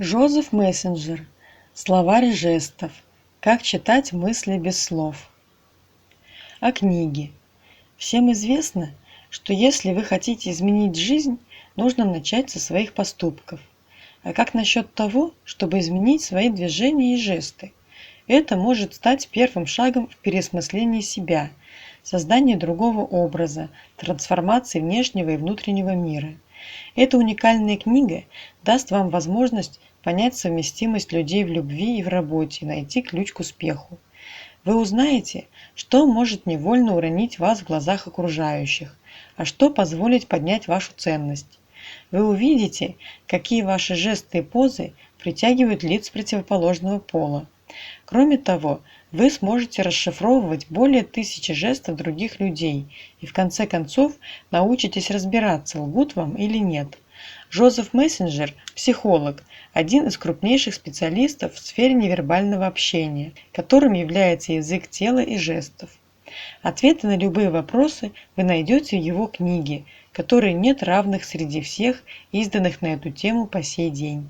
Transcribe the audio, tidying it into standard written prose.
Жозеф Мессенджер. Словарь жестов. Как читать мысли без слов. О книге. Всем известно, что если вы хотите изменить жизнь, нужно начать со своих поступков. А как насчет того, чтобы изменить свои движения и жесты? Это может стать первым шагом в переосмыслении себя, создании другого образа, трансформации внешнего и внутреннего мира. Эта уникальная книга даст вам возможность понять совместимость людей в любви и в работе, найти ключ к успеху. Вы узнаете, что может невольно уронить вас в глазах окружающих, а что позволить поднять вашу ценность. Вы увидите, какие ваши жесты и позы притягивают лиц противоположного пола. Кроме того, вы сможете расшифровывать более 1000 жестов других людей и в конце концов научитесь разбираться, лгут вам или нет. Жозеф Мессенджер – психолог, один из крупнейших специалистов в сфере невербального общения, которым является язык тела и жестов. Ответы на любые вопросы вы найдете в его книге, которой нет равных среди всех изданных на эту тему по сей день.